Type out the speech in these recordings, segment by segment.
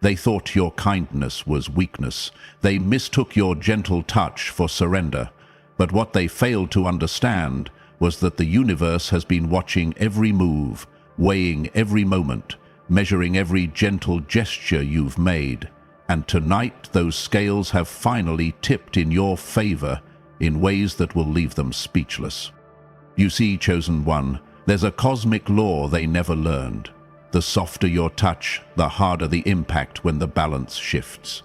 They thought your kindness was weakness. They mistook your gentle touch for surrender. But what they failed to understand was that the universe has been watching every move, weighing every moment, measuring every gentle gesture you've made. And tonight those scales have finally tipped in your favor in ways that will leave them speechless. You see, Chosen One, there's a cosmic law they never learned. The softer your touch, the harder the impact when the balance shifts.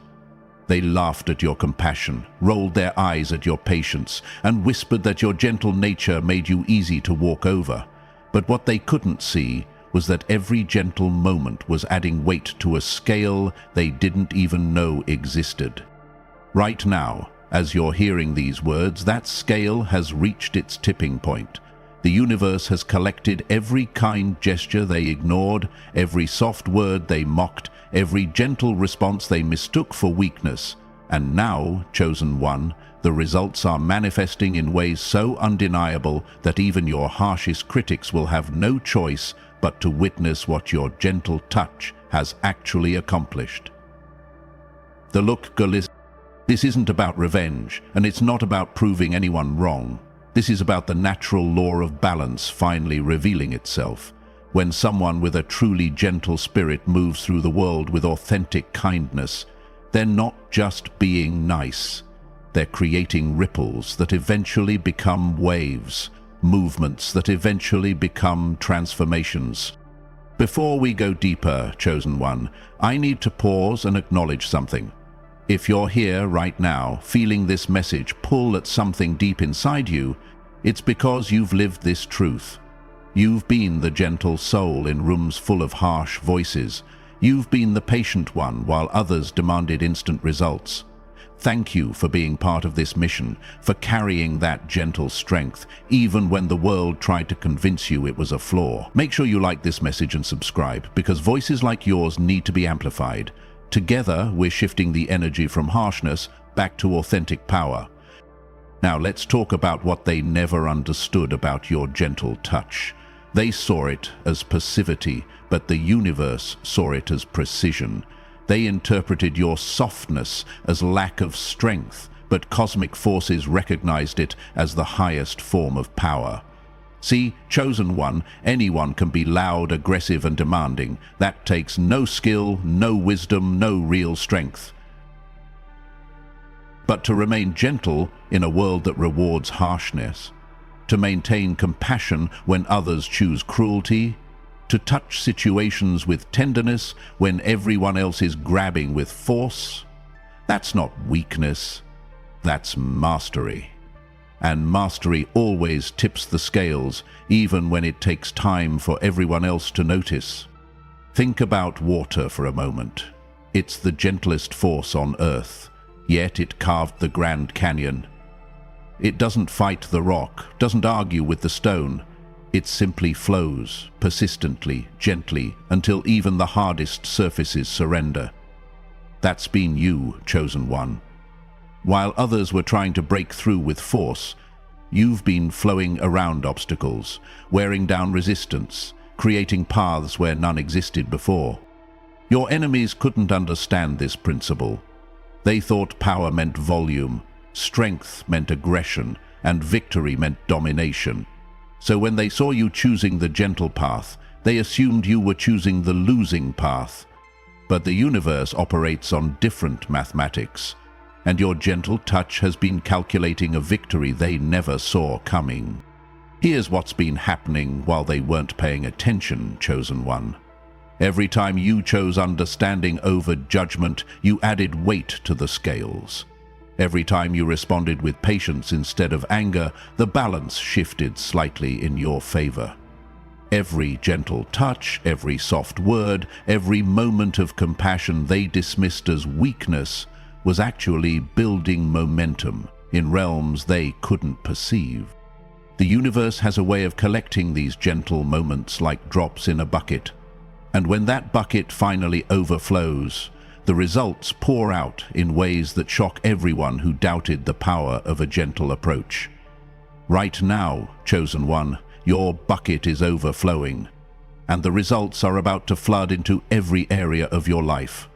They laughed at your compassion, rolled their eyes at your patience, and whispered that your gentle nature made you easy to walk over. But what they couldn't see was that every gentle moment was adding weight to a scale they didn't even know existed. Right now, as you're hearing these words, that scale has reached its tipping point. The universe has collected every kind gesture they ignored, every soft word they mocked, every gentle response they mistook for weakness. And now, Chosen One, the results are manifesting in ways so undeniable that even your harshest critics will have no choice but to witness what your gentle touch has actually accomplished. The look, Galicia, this isn't about revenge, and it's not about proving anyone wrong. This is about the natural law of balance finally revealing itself. When someone with a truly gentle spirit moves through the world with authentic kindness, they're not just being nice. They're creating ripples that eventually become waves, movements that eventually become transformations. Before we go deeper, Chosen One, I need to pause and acknowledge something. If you're here right now, feeling this message pull at something deep inside you, it's because you've lived this truth. You've been the gentle soul in rooms full of harsh voices. You've been the patient one while others demanded instant results. Thank you for being part of this mission, for carrying that gentle strength, even when the world tried to convince you it was a flaw. Make sure you like this message and subscribe, because voices like yours need to be amplified. Together, we're shifting the energy from harshness back to authentic power. Now, let's talk about what they never understood about your gentle touch. They saw it as passivity, but the universe saw it as precision. They interpreted your softness as lack of strength, but cosmic forces recognized it as the highest form of power. See, Chosen One, anyone can be loud, aggressive, and demanding. That takes no skill, no wisdom, no real strength. But to remain gentle in a world that rewards harshness, to maintain compassion when others choose cruelty, to touch situations with tenderness when everyone else is grabbing with force, that's not weakness, that's mastery. And mastery always tips the scales, even when it takes time for everyone else to notice. Think about water for a moment. It's the gentlest force on Earth, yet it carved the Grand Canyon. It doesn't fight the rock, doesn't argue with the stone. It simply flows, persistently, gently, until even the hardest surfaces surrender. That's been you, Chosen One. While others were trying to break through with force, you've been flowing around obstacles, wearing down resistance, creating paths where none existed before. Your enemies couldn't understand this principle. They thought power meant volume, strength meant aggression, and victory meant domination. So when they saw you choosing the gentle path, they assumed you were choosing the losing path. But the universe operates on different mathematics, and your gentle touch has been calculating a victory they never saw coming. Here's what's been happening while they weren't paying attention, Chosen One. Every time you chose understanding over judgment, you added weight to the scales. Every time you responded with patience instead of anger, the balance shifted slightly in your favor. Every gentle touch, every soft word, every moment of compassion they dismissed as weakness was actually building momentum in realms they couldn't perceive. The universe has a way of collecting these gentle moments like drops in a bucket. And when that bucket finally overflows, the results pour out in ways that shock everyone who doubted the power of a gentle approach. Right now, Chosen One, your bucket is overflowing, and the results are about to flood into every area of your life.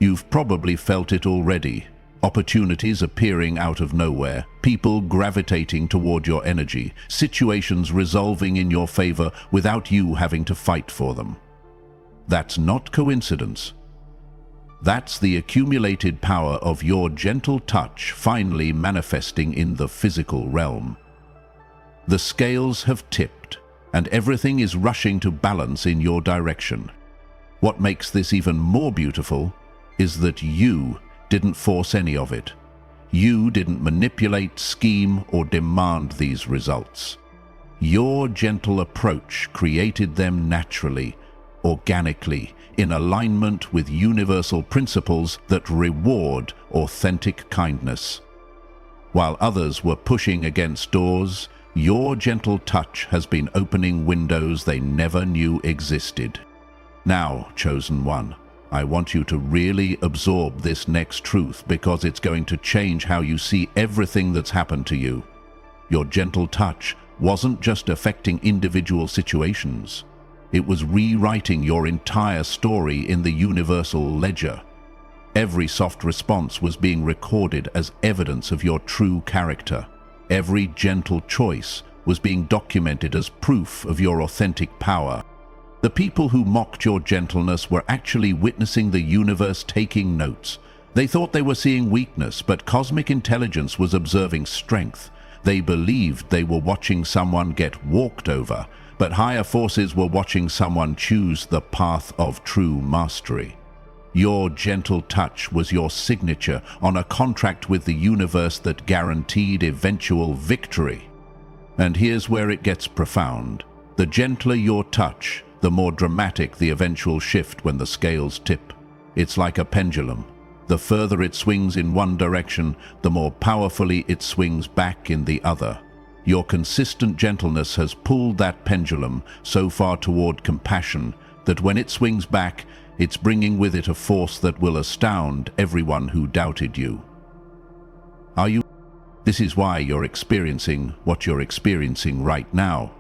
You've probably felt it already. Opportunities appearing out of nowhere, people gravitating toward your energy, situations resolving in your favor without you having to fight for them. That's not coincidence. That's the accumulated power of your gentle touch finally manifesting in the physical realm. The scales have tipped, and everything is rushing to balance in your direction. What makes this even more beautiful is that you didn't force any of it. You didn't manipulate, scheme, or demand these results. Your gentle approach created them naturally, organically, in alignment with universal principles that reward authentic kindness. While others were pushing against doors, your gentle touch has been opening windows they never knew existed. Now, Chosen One, I want you to really absorb this next truth because it's going to change how you see everything that's happened to you. Your gentle touch wasn't just affecting individual situations. It was rewriting your entire story in the universal ledger. Every soft response was being recorded as evidence of your true character. Every gentle choice was being documented as proof of your authentic power. The people who mocked your gentleness were actually witnessing the universe taking notes. They thought they were seeing weakness, but cosmic intelligence was observing strength. They believed they were watching someone get walked over, but higher forces were watching someone choose the path of true mastery. Your gentle touch was your signature on a contract with the universe that guaranteed eventual victory. And here's where it gets profound. The gentler your touch, the more dramatic the eventual shift when the scales tip. It's like a pendulum. The further it swings in one direction, the more powerfully it swings back in the other. Your consistent gentleness has pulled that pendulum so far toward compassion that when it swings back, it's bringing with it a force that will astound everyone who doubted you. This is why you're experiencing what you're experiencing right now.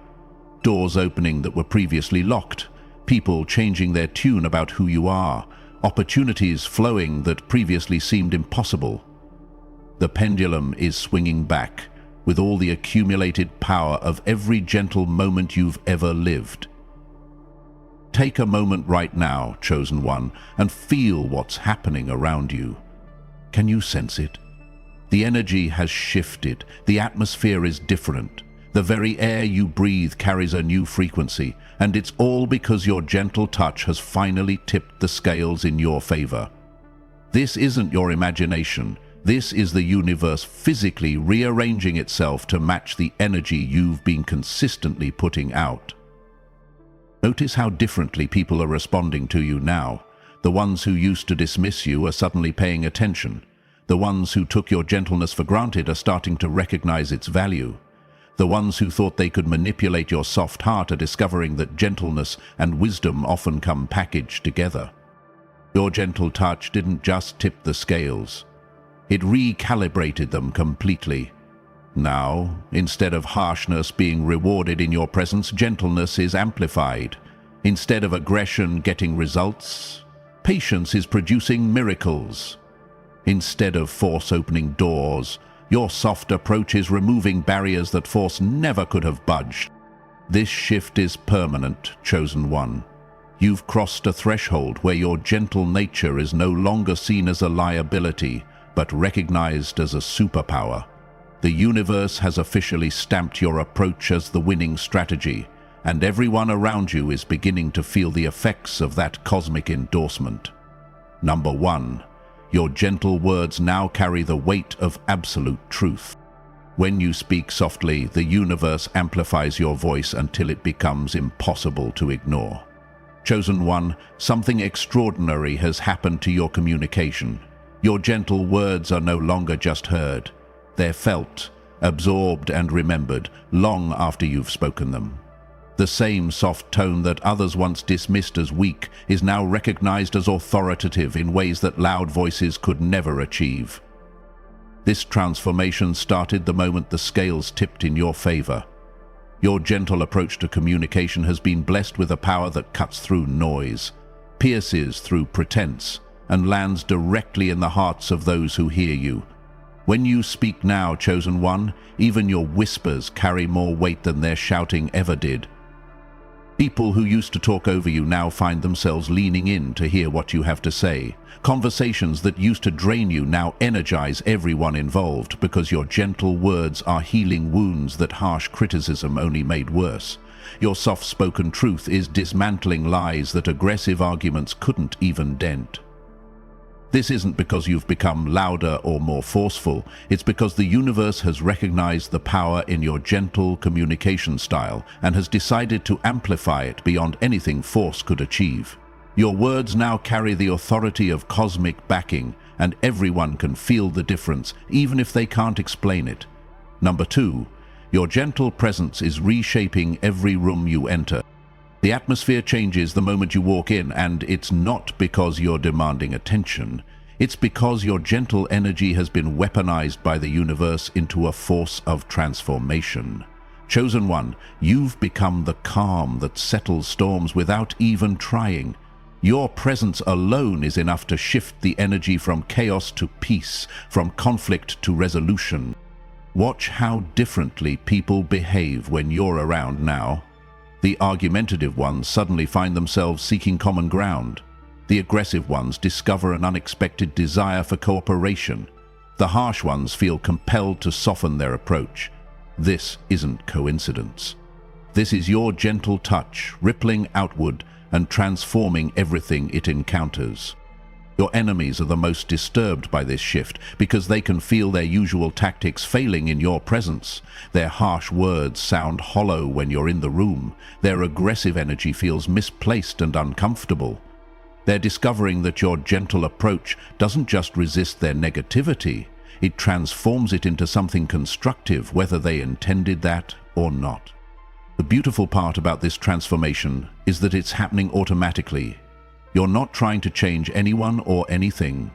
Doors opening that were previously locked, people changing their tune about who you are, opportunities flowing that previously seemed impossible. The pendulum is swinging back with all the accumulated power of every gentle moment you've ever lived. Take a moment right now, Chosen One, and feel what's happening around you. Can you sense it? The energy has shifted. The atmosphere is different. The very air you breathe carries a new frequency, and it's all because your gentle touch has finally tipped the scales in your favor. This isn't your imagination. This is the universe physically rearranging itself to match the energy you've been consistently putting out. Notice how differently people are responding to you now. The ones who used to dismiss you are suddenly paying attention. The ones who took your gentleness for granted are starting to recognize its value. The ones who thought they could manipulate your soft heart are discovering that gentleness and wisdom often come packaged together. Your gentle touch didn't just tip the scales. It recalibrated them completely. Now, instead of harshness being rewarded in your presence, gentleness is amplified. Instead of aggression getting results, patience is producing miracles. Instead of force opening doors, your soft approach is removing barriers that force never could have budged. This shift is permanent, Chosen One. You've crossed a threshold where your gentle nature is no longer seen as a liability, but recognized as a superpower. The universe has officially stamped your approach as the winning strategy, and everyone around you is beginning to feel the effects of that cosmic endorsement. Number 1. Your gentle words now carry the weight of absolute truth. When you speak softly, the universe amplifies your voice until it becomes impossible to ignore. Chosen One, something extraordinary has happened to your communication. Your gentle words are no longer just heard. They're felt, absorbed and remembered long after you've spoken them. The same soft tone that others once dismissed as weak is now recognized as authoritative in ways that loud voices could never achieve. This transformation started the moment the scales tipped in your favor. Your gentle approach to communication has been blessed with a power that cuts through noise, pierces through pretense, and lands directly in the hearts of those who hear you. When you speak now, Chosen One, even your whispers carry more weight than their shouting ever did. People who used to talk over you now find themselves leaning in to hear what you have to say. Conversations that used to drain you now energize everyone involved because your gentle words are healing wounds that harsh criticism only made worse. Your soft-spoken truth is dismantling lies that aggressive arguments couldn't even dent. This isn't because you've become louder or more forceful. It's because the universe has recognized the power in your gentle communication style and has decided to amplify it beyond anything force could achieve. Your words now carry the authority of cosmic backing, and everyone can feel the difference, even if they can't explain it. Number 2, your gentle presence is reshaping every room you enter. The atmosphere changes the moment you walk in, and it's not because you're demanding attention. It's because your gentle energy has been weaponized by the universe into a force of transformation. Chosen One, you've become the calm that settles storms without even trying. Your presence alone is enough to shift the energy from chaos to peace, from conflict to resolution. Watch how differently people behave when you're around now. The argumentative ones suddenly find themselves seeking common ground. The aggressive ones discover an unexpected desire for cooperation. The harsh ones feel compelled to soften their approach. This isn't coincidence. This is your gentle touch, rippling outward and transforming everything it encounters. Your enemies are the most disturbed by this shift because they can feel their usual tactics failing in your presence. Their harsh words sound hollow when you're in the room. Their aggressive energy feels misplaced and uncomfortable. They're discovering that your gentle approach doesn't just resist their negativity, it transforms it into something constructive, whether they intended that or not. The beautiful part about this transformation is that it's happening automatically. You're not trying to change anyone or anything.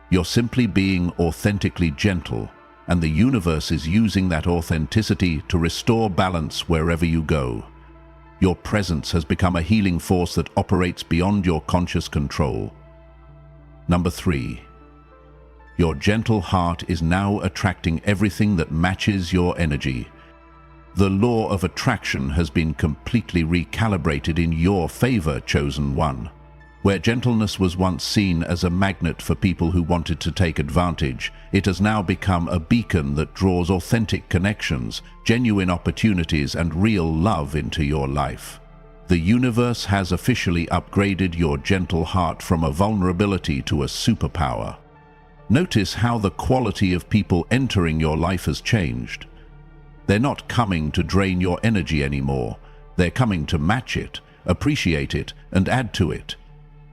You're simply being authentically gentle, and the universe is using that authenticity to restore balance wherever you go. Your presence has become a healing force that operates beyond your conscious control. Number 3. Your gentle heart is now attracting everything that matches your energy. The law of attraction has been completely recalibrated in your favor, Chosen One. Where gentleness was once seen as a magnet for people who wanted to take advantage, it has now become a beacon that draws authentic connections, genuine opportunities, and real love into your life. The universe has officially upgraded your gentle heart from a vulnerability to a superpower. Notice how the quality of people entering your life has changed. They're not coming to drain your energy anymore. They're coming to match it, appreciate it, and add to it.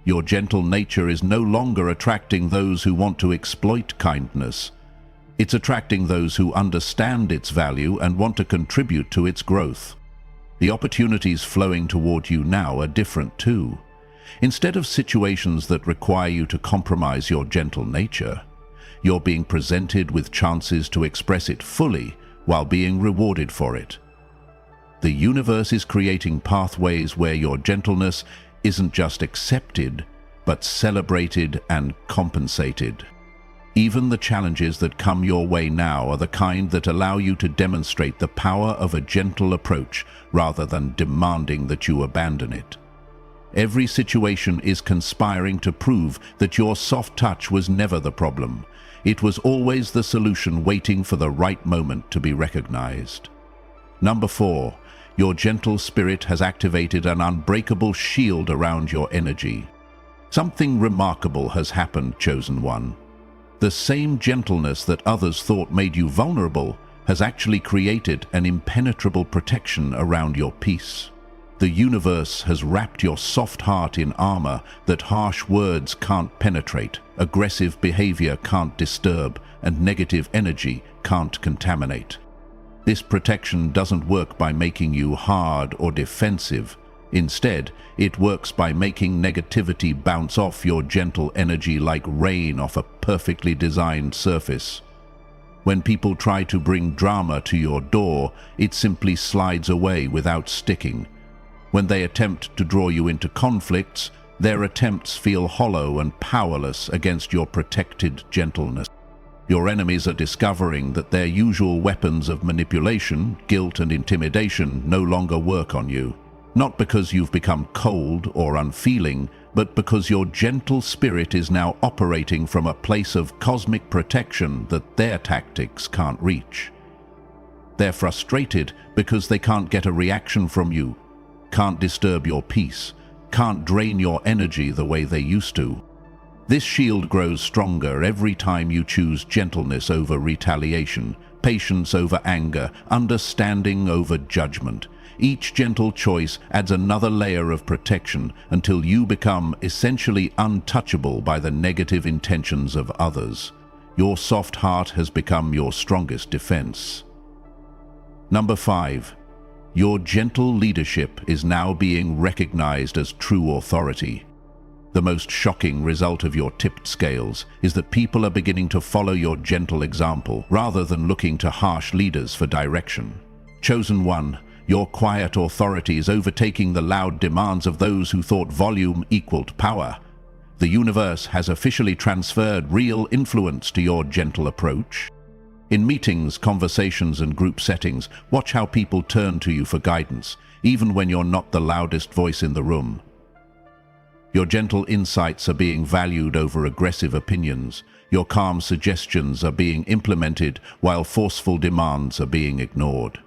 Your gentle nature is no longer attracting those who want to exploit kindness. It's attracting those who understand its value and want to contribute to its growth. The opportunities flowing toward you now are different too. Instead of situations that require you to compromise your gentle nature, you're being presented with chances to express it fully while being rewarded for it. The universe is creating pathways where your gentleness isn't just accepted, but celebrated and compensated. Even the challenges that come your way now are the kind that allow you to demonstrate the power of a gentle approach rather than demanding that you abandon it. Every situation is conspiring to prove that your soft touch was never the problem. It was always the solution waiting for the right moment to be recognized. Number 4. Your gentle spirit has activated an unbreakable shield around your energy. Something remarkable has happened, Chosen One. The same gentleness that others thought made you vulnerable has actually created an impenetrable protection around your peace. The universe has wrapped your soft heart in armor that harsh words can't penetrate, aggressive behavior can't disturb, and negative energy can't contaminate. This protection doesn't work by making you hard or defensive. Instead, it works by making negativity bounce off your gentle energy like rain off a perfectly designed surface. When people try to bring drama to your door, it simply slides away without sticking. When they attempt to draw you into conflicts, Their attempts feel hollow and powerless against your protected gentleness. Your enemies are discovering that their usual weapons of manipulation, guilt and intimidation no longer work on you. Not because you've become cold or unfeeling, but because your gentle spirit is now operating from a place of cosmic protection that their tactics can't reach. They're frustrated because they can't get a reaction from you, can't disturb your peace, can't drain your energy the way they used to. This shield grows stronger every time you choose gentleness over retaliation, patience over anger, understanding over judgment. Each gentle choice adds another layer of protection until you become essentially untouchable by the negative intentions of others. Your soft heart has become your strongest defense. Number 5. Your gentle leadership is now being recognized as true authority. The most shocking result of your tipped scales is that people are beginning to follow your gentle example rather than looking to harsh leaders for direction. Chosen One, your quiet authority is overtaking the loud demands of those who thought volume equaled power. The universe has officially transferred real influence to your gentle approach. In meetings, conversations, and group settings, watch how people turn to you for guidance, even when you're not the loudest voice in the room. Your gentle insights are being valued over aggressive opinions. Your calm suggestions are being implemented while forceful demands are being ignored.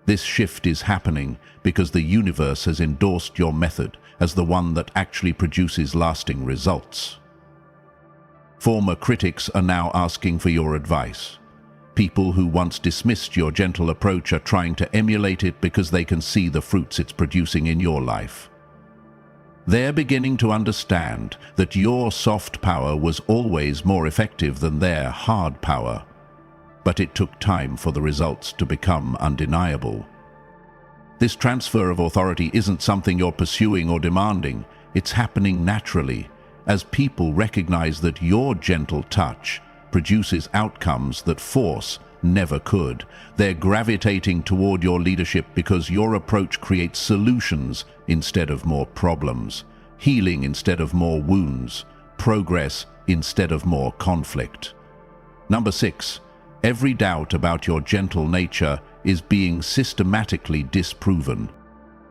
This shift is happening because the universe has endorsed your method as the one that actually produces lasting results. Former critics are now asking for your advice. People who once dismissed your gentle approach are trying to emulate it because they can see the fruits it's producing in your life. They're beginning to understand that your soft power was always more effective than their hard power. But it took time for the results to become undeniable. This transfer of authority isn't something you're pursuing or demanding. It's happening naturally, as people recognize that your gentle touch produces outcomes that force never could. They're gravitating toward your leadership because your approach creates solutions instead of more problems, healing instead of more wounds, progress instead of more conflict. Number 6. Every doubt about your gentle nature is being systematically disproven.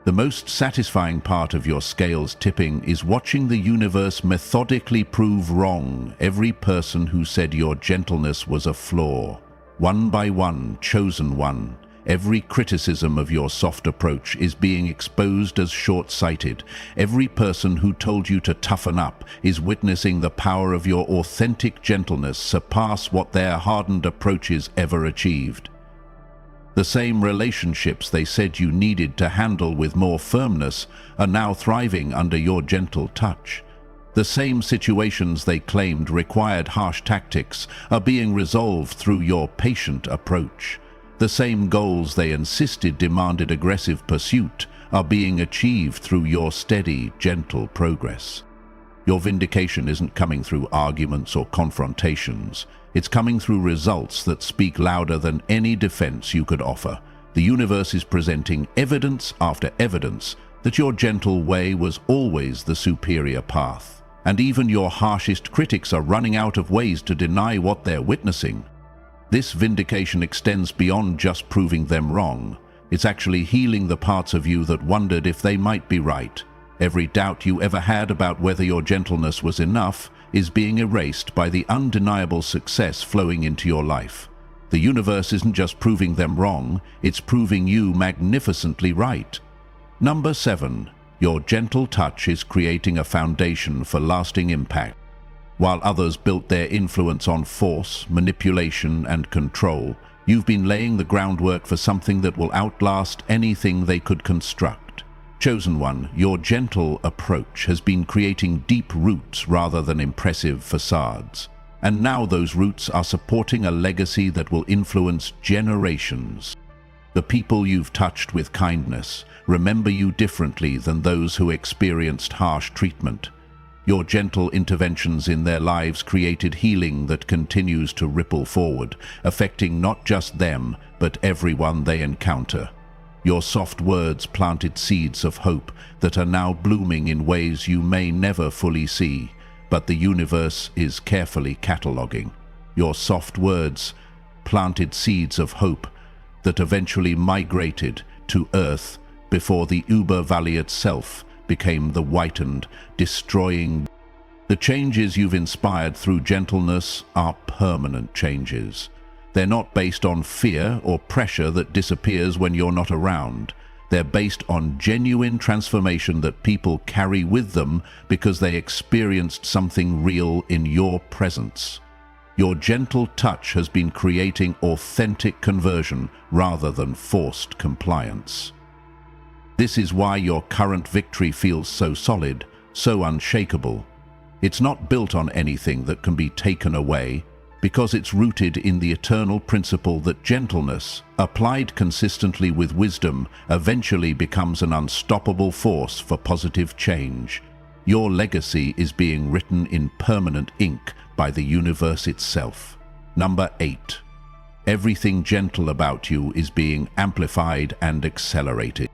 The most satisfying part of your scales tipping is watching the universe methodically prove wrong every person who said your gentleness was a flaw. One by one, Chosen One, every criticism of your soft approach is being exposed as short-sighted. Every person who told you to toughen up is witnessing the power of your authentic gentleness surpass what their hardened approaches ever achieved. The same relationships they said you needed to handle with more firmness are now thriving under your gentle touch. The same situations they claimed required harsh tactics are being resolved through your patient approach. The same goals they insisted demanded aggressive pursuit are being achieved through your steady, gentle progress. Your vindication isn't coming through arguments or confrontations. It's coming through results that speak louder than any defense you could offer. The universe is presenting evidence after evidence that your gentle way was always the superior path. And even your harshest critics are running out of ways to deny what they're witnessing. This vindication extends beyond just proving them wrong. It's actually healing the parts of you that wondered if they might be right. Every doubt you ever had about whether your gentleness was enough is being erased by the undeniable success flowing into your life. The universe isn't just proving them wrong, it's proving you magnificently right. Number 7. Your gentle touch is creating a foundation for lasting impact. While others built their influence on force, manipulation, and control, you've been laying the groundwork for something that will outlast anything they could construct. Chosen One, your gentle approach has been creating deep roots rather than impressive facades. And now those roots are supporting a legacy that will influence generations. The people you've touched with kindness remember you differently than those who experienced harsh treatment. Your gentle interventions in their lives created healing that continues to ripple forward, affecting not just them, but everyone they encounter. Your soft words planted seeds of hope that are now blooming in ways you may never fully see, but the universe is carefully cataloging. Your soft words planted seeds of hope that eventually migrated to Earth before the Uber Valley itself became the whitened, destroying. The changes you've inspired through gentleness are permanent changes. They're not based on fear or pressure that disappears when you're not around. They're based on genuine transformation that people carry with them because they experienced something real in your presence. Your gentle touch has been creating authentic conversion rather than forced compliance. This is why your current victory feels so solid, so unshakable. It's not built on anything that can be taken away, because it's rooted in the eternal principle that gentleness, applied consistently with wisdom, eventually becomes an unstoppable force for positive change. Your legacy is being written in permanent ink by the universe itself. Number 8. Everything gentle about you is being amplified and accelerated.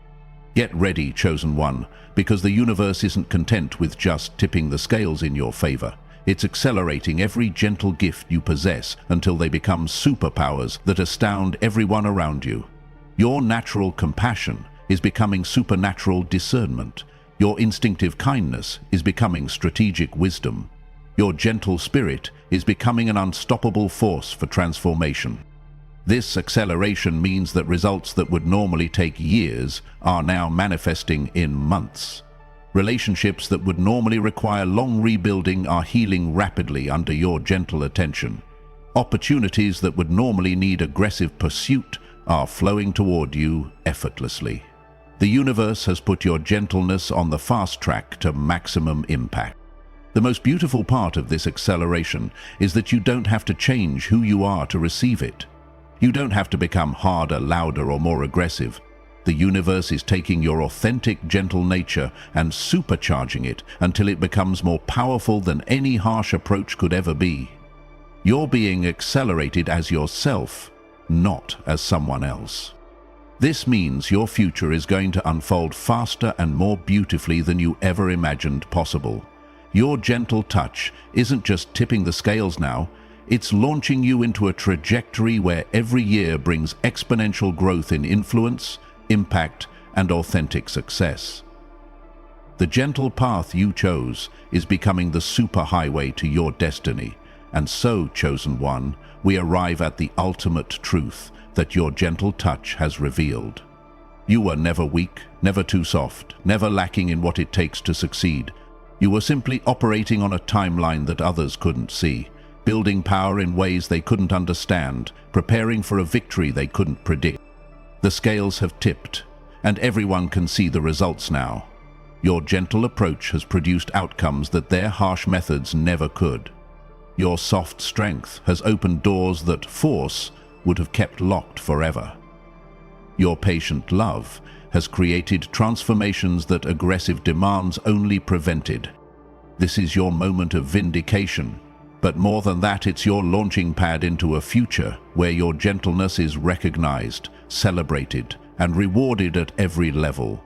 Get ready, chosen one, because the universe isn't content with just tipping the scales in your favor. It's accelerating every gentle gift you possess until they become superpowers that astound everyone around you. Your natural compassion is becoming supernatural discernment. Your instinctive kindness is becoming strategic wisdom. Your gentle spirit is becoming an unstoppable force for transformation. This acceleration means that results that would normally take years are now manifesting in months. Relationships that would normally require long rebuilding are healing rapidly under your gentle attention. Opportunities that would normally need aggressive pursuit are flowing toward you effortlessly. The universe has put your gentleness on the fast track to maximum impact. The most beautiful part of this acceleration is that you don't have to change who you are to receive it. You don't have to become harder, louder, or more aggressive. The universe is taking your authentic, gentle nature and supercharging it until it becomes more powerful than any harsh approach could ever be. You're being accelerated as yourself, not as someone else. This means your future is going to unfold faster and more beautifully than you ever imagined possible. Your gentle touch isn't just tipping the scales now, it's launching you into a trajectory where every year brings exponential growth in influence, impact, and authentic success. The gentle path you chose is becoming the superhighway to your destiny, and so, chosen one, we arrive at the ultimate truth that your gentle touch has revealed. You were never weak, never too soft, never lacking in what it takes to succeed. You were simply operating on a timeline that others couldn't see, building power in ways they couldn't understand, preparing for a victory they couldn't predict. The scales have tipped, and everyone can see the results now. Your gentle approach has produced outcomes that their harsh methods never could. Your soft strength has opened doors that force would have kept locked forever. Your patient love has created transformations that aggressive demands only prevented. This is your moment of vindication. But more than that, it's your launching pad into a future where your gentleness is recognized, celebrated, and rewarded at every level.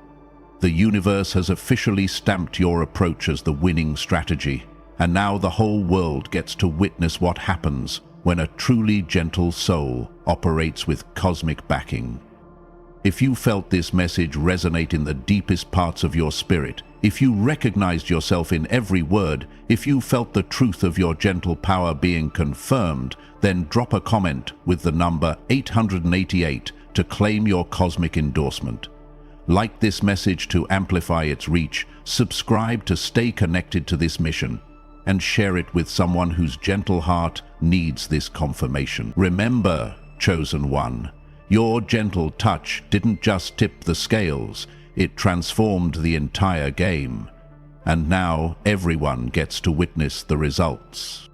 The universe has officially stamped your approach as the winning strategy, and now the whole world gets to witness what happens when a truly gentle soul operates with cosmic backing. If you felt this message resonate in the deepest parts of your spirit, if you recognized yourself in every word, if you felt the truth of your gentle power being confirmed, then drop a comment with the number 888 to claim your cosmic endorsement. Like this message to amplify its reach, subscribe to stay connected to this mission, and share it with someone whose gentle heart needs this confirmation. Remember, chosen one, your gentle touch didn't just tip the scales, it transformed the entire game. And now everyone gets to witness the results.